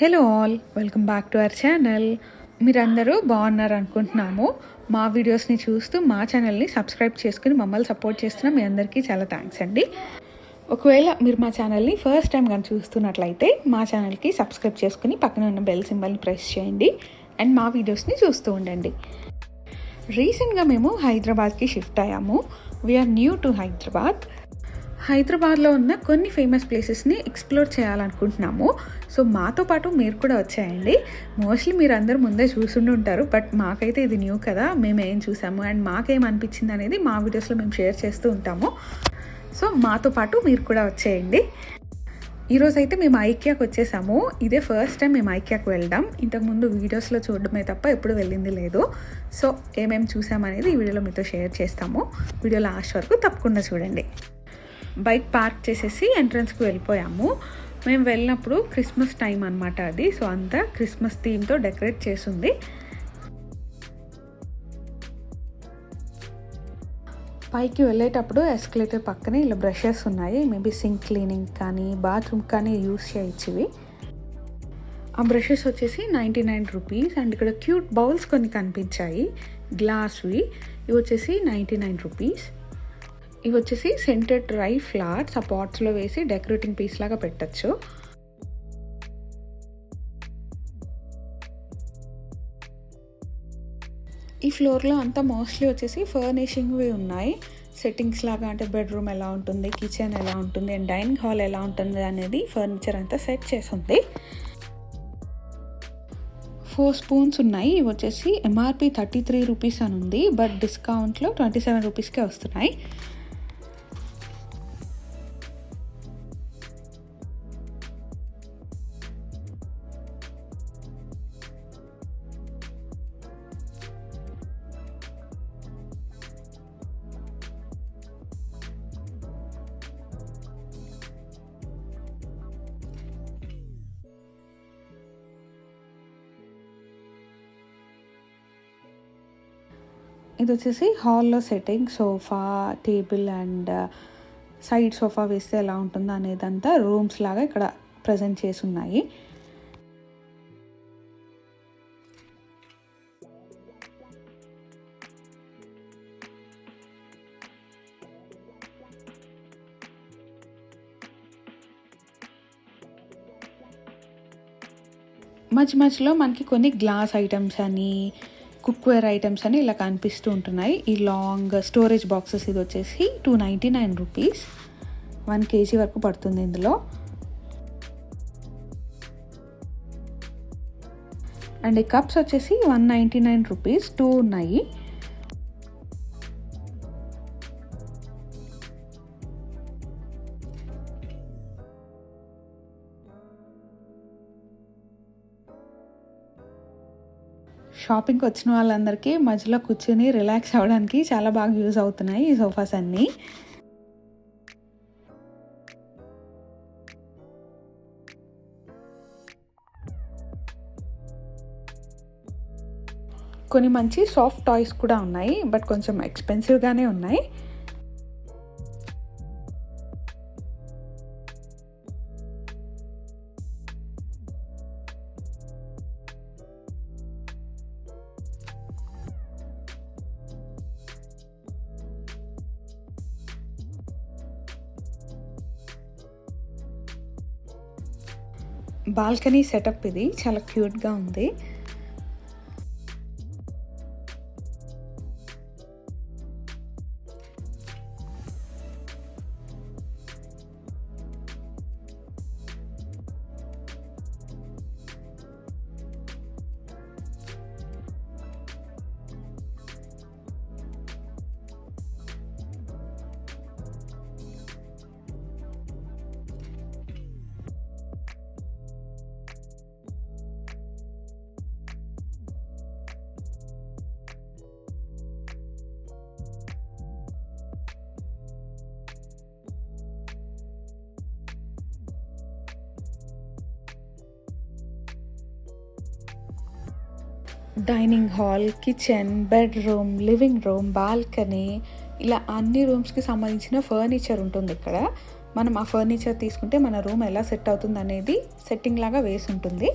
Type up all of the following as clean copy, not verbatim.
Hello all, welcome back to our channel. మీరందరూ బాగున్నారు అనుకుంటున్నాము. మా వీడియోస్ని చూస్తూ మా ఛానల్ని సబ్స్క్రైబ్ చేసుకుని మమ్మల్ని సపోర్ట్ చేస్తున్న మీ అందరికీ చాలా థ్యాంక్స్ అండి. ఒకవేళ మీరు మా ఛానల్ని ఫస్ట్ టైం కానీ చూస్తున్నట్లయితే మా ఛానల్కి సబ్స్క్రైబ్ చేసుకుని పక్కన ఉన్న బెల్ సింబల్ని ప్రెస్ చేయండి అండ్ మా వీడియోస్ని చూస్తూ ఉండండి. రీసెంట్గా మేము హైదరాబాద్కి షిఫ్ట్ అయ్యాము. వీఆర్ న్యూ టు హైదరాబాద్లో ఉన్న కొన్ని ఫేమస్ ప్లేసెస్ని ఎక్స్ప్లోర్ చేయాలనుకుంటున్నాము. సో మాతో పాటు మీరు కూడా వచ్చేయండి. మోస్ట్లీ మీరు అందరూ ముందే చూసుండి ఉంటారు, బట్ మాకైతే ఇది న్యూ కదా, మేము ఏం చూసాము అండ్ మాకేమనిపించింది అనేది మా వీడియోస్లో మేము షేర్ చేస్తూ ఉంటాము. సో మాతో పాటు మీరు కూడా వచ్చేయండి. ఈరోజైతే మేము ఐకియాకి వచ్చేసాము. ఇదే ఫస్ట్ టైం మేము ఐకియాకి వెళ్దాం. ఇంతకుముందు వీడియోస్లో చూడడమే తప్ప ఎప్పుడు వెళ్ళింది లేదు. సో ఏమేమి చూసామనేది ఈ వీడియోలో మీతో షేర్ చేస్తాము. వీడియో లాస్ట్ వరకు తప్పకుండా చూడండి. బైక్ పార్క్ చేసేసి ఎంట్రన్స్కి వెళ్ళిపోయాము. మేము వెళ్ళినప్పుడు క్రిస్మస్ టైం అనమాట అది. సో అంతా క్రిస్మస్ థీమ్తో డెకరేట్ చేసింది. పైకి వెళ్ళేటప్పుడు ఎస్కలేటర్ పక్కనే ఇలా బ్రషెస్ ఉన్నాయి. మేబీ సింక్ క్లీనింగ్ కానీ బాత్రూమ్ కానీ యూస్ చేయొచ్చు. ఆ బ్రషెస్ వచ్చేసి 99 రూపీస్. అండ్ ఇక్కడ క్యూట్ బౌల్స్ కొన్ని కనిపించాయి, గ్లాస్వి. ఇవి వచ్చేసి 99 రూపీస్. ఇవి వచ్చేసి సెంటెడ్ డ్రై ఫ్లవర్స్ ఆ పాట్స్లో వేసి డెకరేటింగ్ పీస్ లాగా పెట్టచ్చు. ఈ ఫ్లోర్లో అంతా మోస్ట్లీ వచ్చేసి ఫర్నిషింగ్వి ఉన్నాయి. సెట్టింగ్స్ లాగా, అంటే బెడ్రూమ్ ఎలా ఉంటుంది, కిచెన్ ఎలా ఉంటుంది అండ్ డైనింగ్ హాల్ ఎలా ఉంటుంది అనేది ఫర్నిచర్ అంతా సెట్ చేసి ఉంది. 4 స్పూన్స్ ఉన్నాయి. ఇవి వచ్చేసి ఎంఆర్పి 33 రూపీస్ అని ఉంది, బట్ డిస్కౌంట్లో 27 రూపీస్కే వస్తున్నాయి. ఇది వచ్చేసి హాల్లో setting, sofa, table and side sofa వేస్తే ఎలా ఉంటుందో అనేదంతా రూమ్స్ లాగా ఇక్కడ ప్రజెంట్ చేసి ఉన్నాయి. మధ్యలో మనకి కొన్ని గ్లాస్ ఐటమ్స్ అని, కుక్వేర్ ఐటమ్స్ అని ఇలా కనిపిస్తూ ఉంటున్నాయి. ఈ లాంగ్ స్టోరేజ్ బాక్సెస్ ఇది వచ్చేసి 299 రూపీస్. 1 kg వరకు పడుతుంది ఇందులో. అండ్ ఈ కప్స్ వచ్చేసి 199 రూపీస్. 2 ఉన్నాయి. షాపింగ్కి వచ్చిన వాళ్ళందరికీ మధ్యలో కూర్చొని రిలాక్స్ అవ్వడానికి చాలా బాగా యూజ్ అవుతున్నాయి ఈ సోఫాస్ అన్నీ. కొన్ని మంచి సాఫ్ట్ టాయ్స్ కూడా ఉన్నాయి, బట్ కొంచెం ఎక్స్పెన్సివ్గానే ఉన్నాయి. బాల్కనీ సెటప్ ఇది చాలా క్యూట్గా ఉంది. Dining hall, kitchen, bedroom, living room, balcony ఇలా అన్ని రూమ్స్కి సంబంధించిన ఫర్నిచర్ ఉంటుంది ఇక్కడ. మనం ఆ ఫర్నిచర్ తీసుకుంటే మన రూమ్ ఎలా సెట్ అవుతుంది అనేది సెట్టింగ్ లాగా వేసి ఉంటుంది.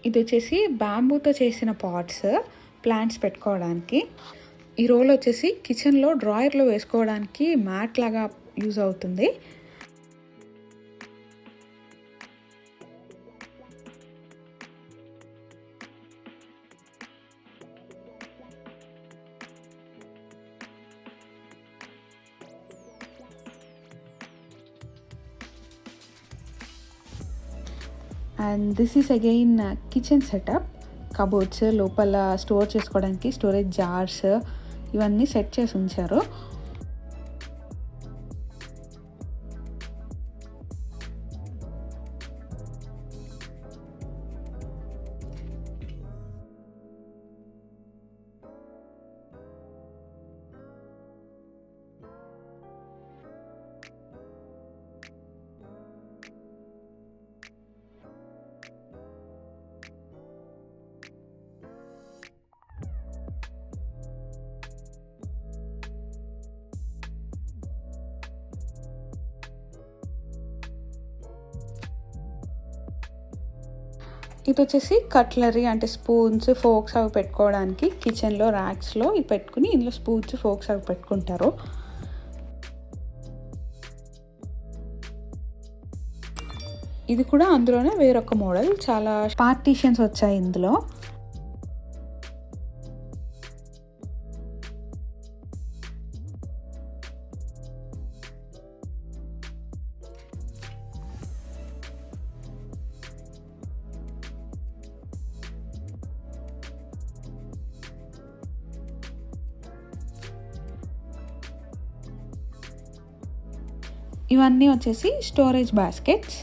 ఇది వచ్చేసి బ్యాంబూతో చేసిన పాట్స్, ప్లాంట్స్ పెట్టుకోవడానికి. ఈ రోల్ వచ్చేసి కిచెన్లో డ్రాయర్లో వేసుకోవడానికి మ్యాట్ లాగా యూజ్ అవుతుంది. And this is again kitchen setup. Cupboards, లోపల స్టోర్ చేసుకోవడానికి స్టోరేజ్ జార్స్ ఇవన్నీ సెట్ చేసి ఉంచారు. ఇది వచ్చేసి కట్లరీ, అంటే స్పూన్స్, ఫోక్స్ అవి పెట్టుకోవడానికి కిచెన్లో ర్యాక్స్లో ఇవి పెట్టుకుని ఇందులో స్పూన్స్, ఫోక్స్ అవి పెట్టుకుంటారు. ఇది కూడా అందులోనే వేరొక మోడల్. చాలా పార్టీషన్స్ వచ్చాయి ఇందులో. ఇవన్నీ వచ్చేసి స్టోరేజ్ బాస్కెట్స్.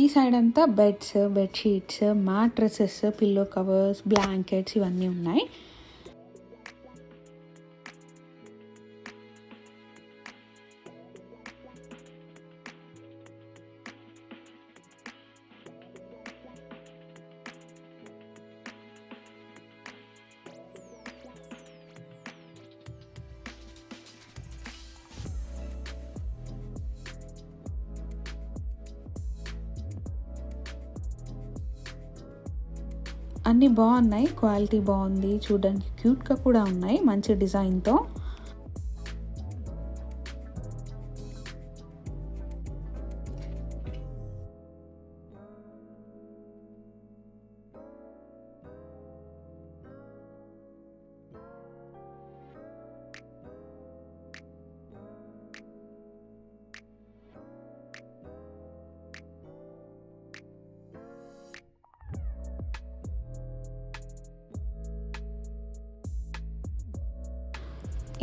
ఈ సైడ్ అంతా beds, bedsheets, mattresses, pillow covers, blankets ఇవన్నీ ఉన్నాయి. అన్నీ బాగున్నాయి, క్వాలిటీ బాగుంది, చూడడానికి క్యూట్గా కూడా ఉన్నాయి, మంచి డిజైన్తో.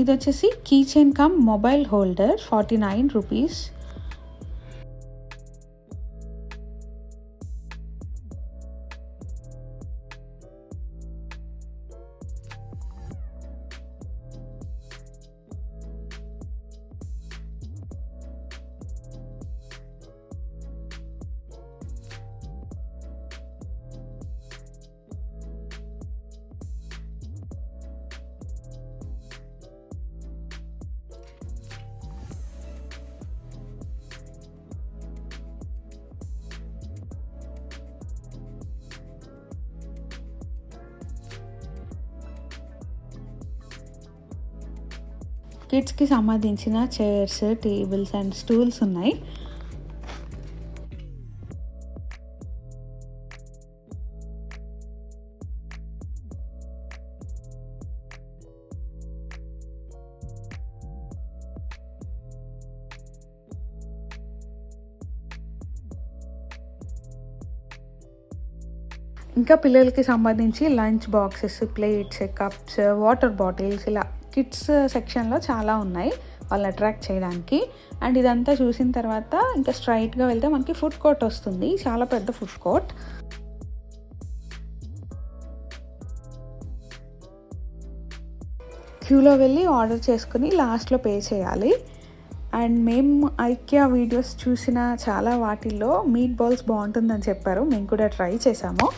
ఇది వచ్చేసి key chain cum mobile holder 49 rupees. కిడ్స్కి సంబంధించిన చైర్స్, టేబుల్స్ అండ్ స్టూల్స్ ఉన్నాయి. ఇంకా పిల్లలకి సంబంధించి lunch boxes, plates, cups, water bottles, ఇలా కిడ్స్ సెక్షన్లో చాలా ఉన్నాయి వాళ్ళని అట్రాక్ట్ చేయడానికి. అండ్ ఇదంతా చూసిన తర్వాత ఇంకా స్ట్రైట్గా వెళ్తే మనకి ఫుడ్ కోర్ట్ వస్తుంది, చాలా పెద్ద ఫుడ్ కోర్ట్. క్యూలో వెళ్ళి ఆర్డర్ చేసుకుని లాస్ట్లో పే చేయాలి. అండ్ మేము ఐకియా వీడియోస్ చూసిన చాలా వాటిల్లో మీట్ బాల్స్ బాగుంటుందని చెప్పారు, మేము కూడా ట్రై చేసాము.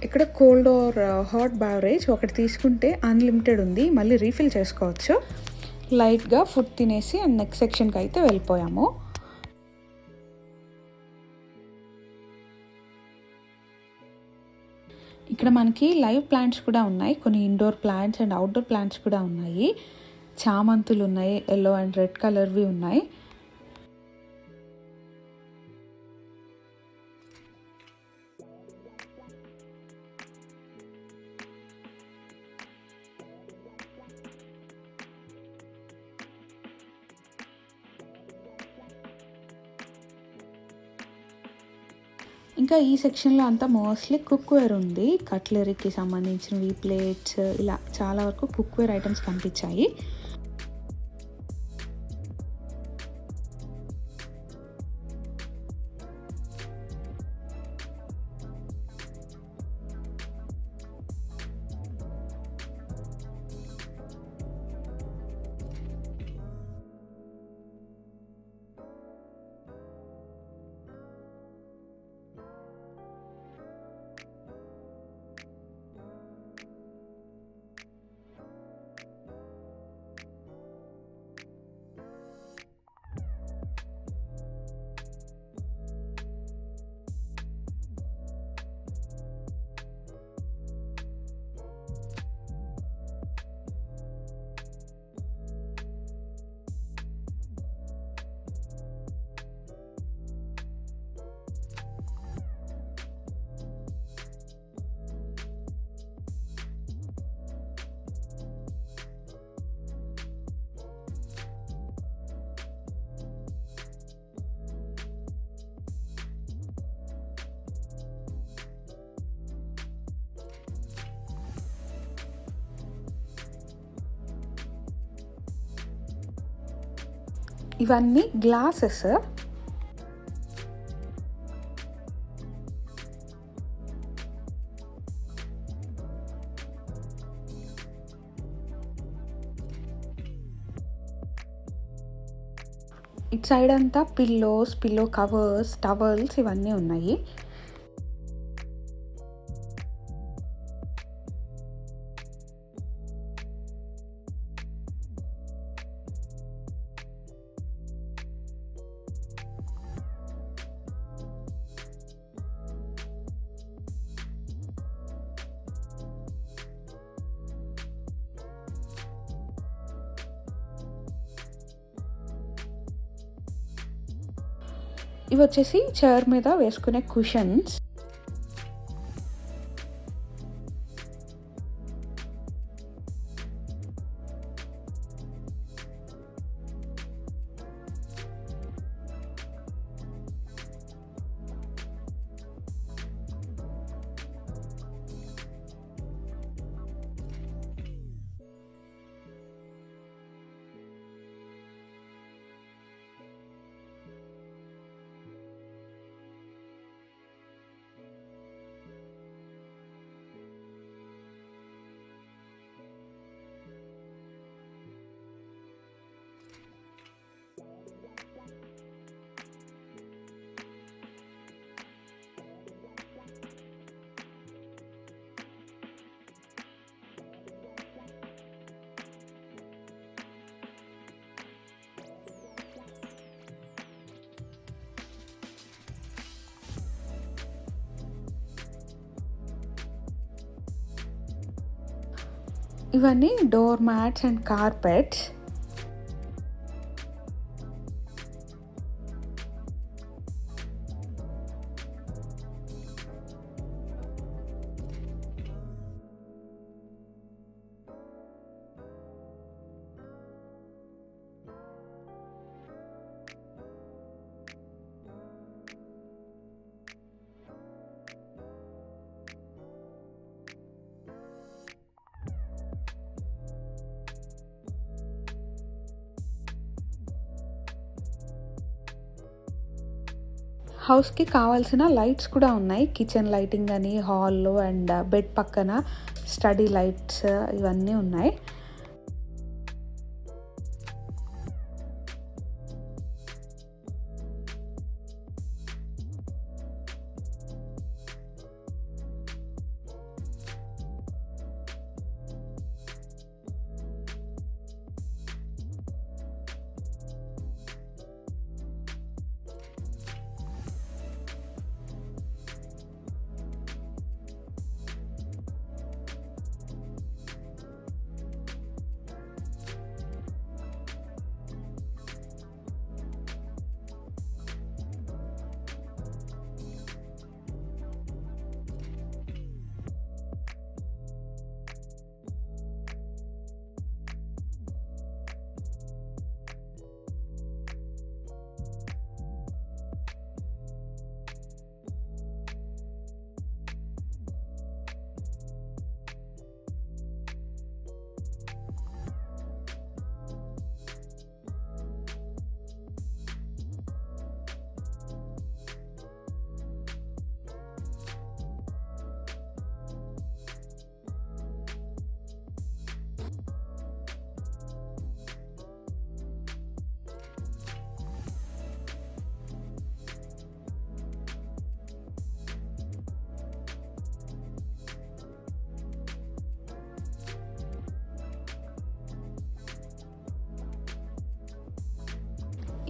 ఇక్కడ కోల్డ్ ఆర్ హాట్ బెవరేజ్ ఒకటి తీసుకుంటే అన్లిమిటెడ్ ఉంది, మళ్ళీ రీఫిల్ చేసుకోవచ్చు. లైట్గా ఫుడ్ తినేసి అండ్ నెక్స్ట్ సెక్షన్కి అయితే వెళ్ళిపోయాము. ఇక్కడ మనకి లైవ్ ప్లాంట్స్ కూడా ఉన్నాయి, కొన్ని indoor plants and outdoor plants కూడా ఉన్నాయి. చామంతులు ఉన్నాయి, ఎల్లో అండ్ రెడ్ కలర్వి ఉన్నాయి. ఇంకా ఈ సెక్షన్లో అంతా మోస్ట్లీ కుక్వేర్ ఉంది, కట్లరీకి సంబంధించినవి, ప్లేట్స్, ఇలా చాలా వరకు కుక్వేర్ ఐటమ్స్ కనిపించాయి. ఇవన్నీ గ్లాసెస్. ఇటు సైడ్ అంతా పిల్లోస్, పిల్లో కవర్స్, టవల్స్ ఇవన్నీ ఉన్నాయి. ఇవి వచ్చేసి చైర్ మీద వేసుకునే కుషన్స్. ఇవన్నీ డోర్ మ్యాట్స్ అండ్ కార్పెట్స్. హౌస్కి కావాల్సిన లైట్స్ కూడా ఉన్నాయి. కిచెన్ లైటింగ్ అని, హాల్లో అండ్ బెడ్ పక్కన స్టడీ లైట్స్ ఇవన్నీ ఉన్నాయి.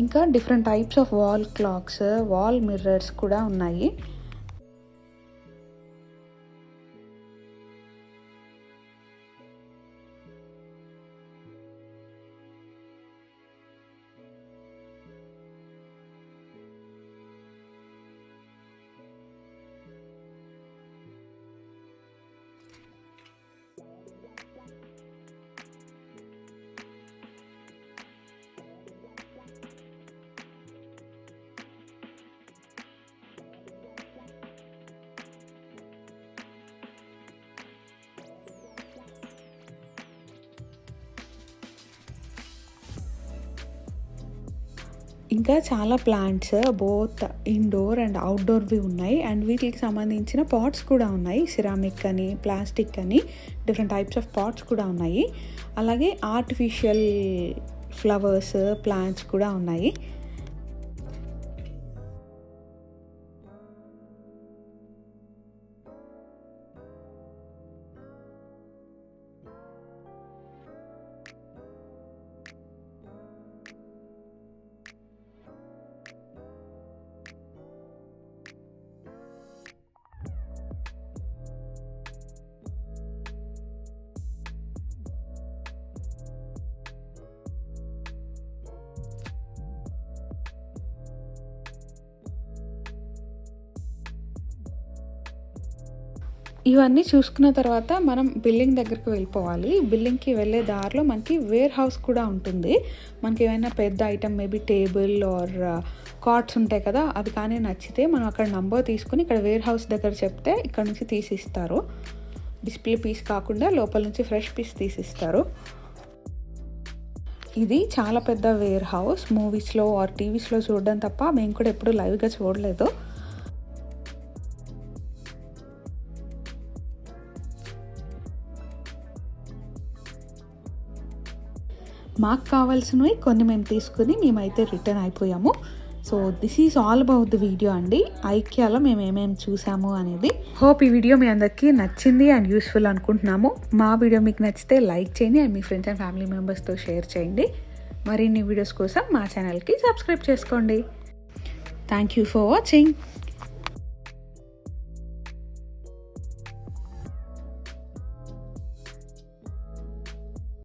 ఇంకా different types of wall clocks, wall mirrors కూడా ఉన్నాయి. ఇంకా చాలా ప్లాంట్స్ బోత్ ఇండోర్ అండ్ అవుట్డోర్వి ఉన్నాయి. అండ్ వీటికి సంబంధించిన పాట్స్ కూడా ఉన్నాయి. సిరామిక్ అని, ప్లాస్టిక్ అని డిఫరెంట్ టైప్స్ ఆఫ్ పాట్స్ కూడా ఉన్నాయి. అలాగే ఆర్టిఫిషియల్ ఫ్లవర్స్, ప్లాంట్స్ కూడా ఉన్నాయి. ఇవన్నీ చూసుకున్న తర్వాత మనం బిల్డింగ్ దగ్గరికి వెళ్ళిపోవాలి. బిల్డింగ్కి వెళ్ళే దారిలో మనకి వేర్ హౌస్ కూడా ఉంటుంది. మనకి ఏమైనా పెద్ద item, maybe table or cards ఉంటాయి కదా, అవి కానీ నచ్చితే మనం అక్కడ నంబర్ తీసుకుని ఇక్కడ వేర్ హౌస్ దగ్గర చెప్తే ఇక్కడ నుంచి తీసిస్తారు. డిస్ప్లే పీస్ కాకుండా లోపల నుంచి ఫ్రెష్ పీస్ తీసిస్తారు. ఇది చాలా పెద్ద వేర్ హౌస్. మూవీస్లో ఆర్ టీవీస్లో చూడడం తప్ప మేము కూడా ఎప్పుడు లైవ్గా చూడలేదు. మాకు కావాల్సినవి కొన్ని మేము తీసుకుని మేమైతే రిటర్న్ అయిపోయాము. So this is all about the video అండి. ఐకియాలో మేము ఏమేమి చూసాము అనేది. హోప్ ఈ వీడియో మీ అందరికీ నచ్చింది అండ్ యూస్ఫుల్ అనుకుంటున్నాము. మా వీడియో మీకు నచ్చితే లైక్ చేయండి and me friends and family మెంబర్స్తో షేర్ చేయండి. మరిన్ని వీడియోస్ కోసం మా ఛానల్కి సబ్స్క్రైబ్ చేసుకోండి. Thank you for watching.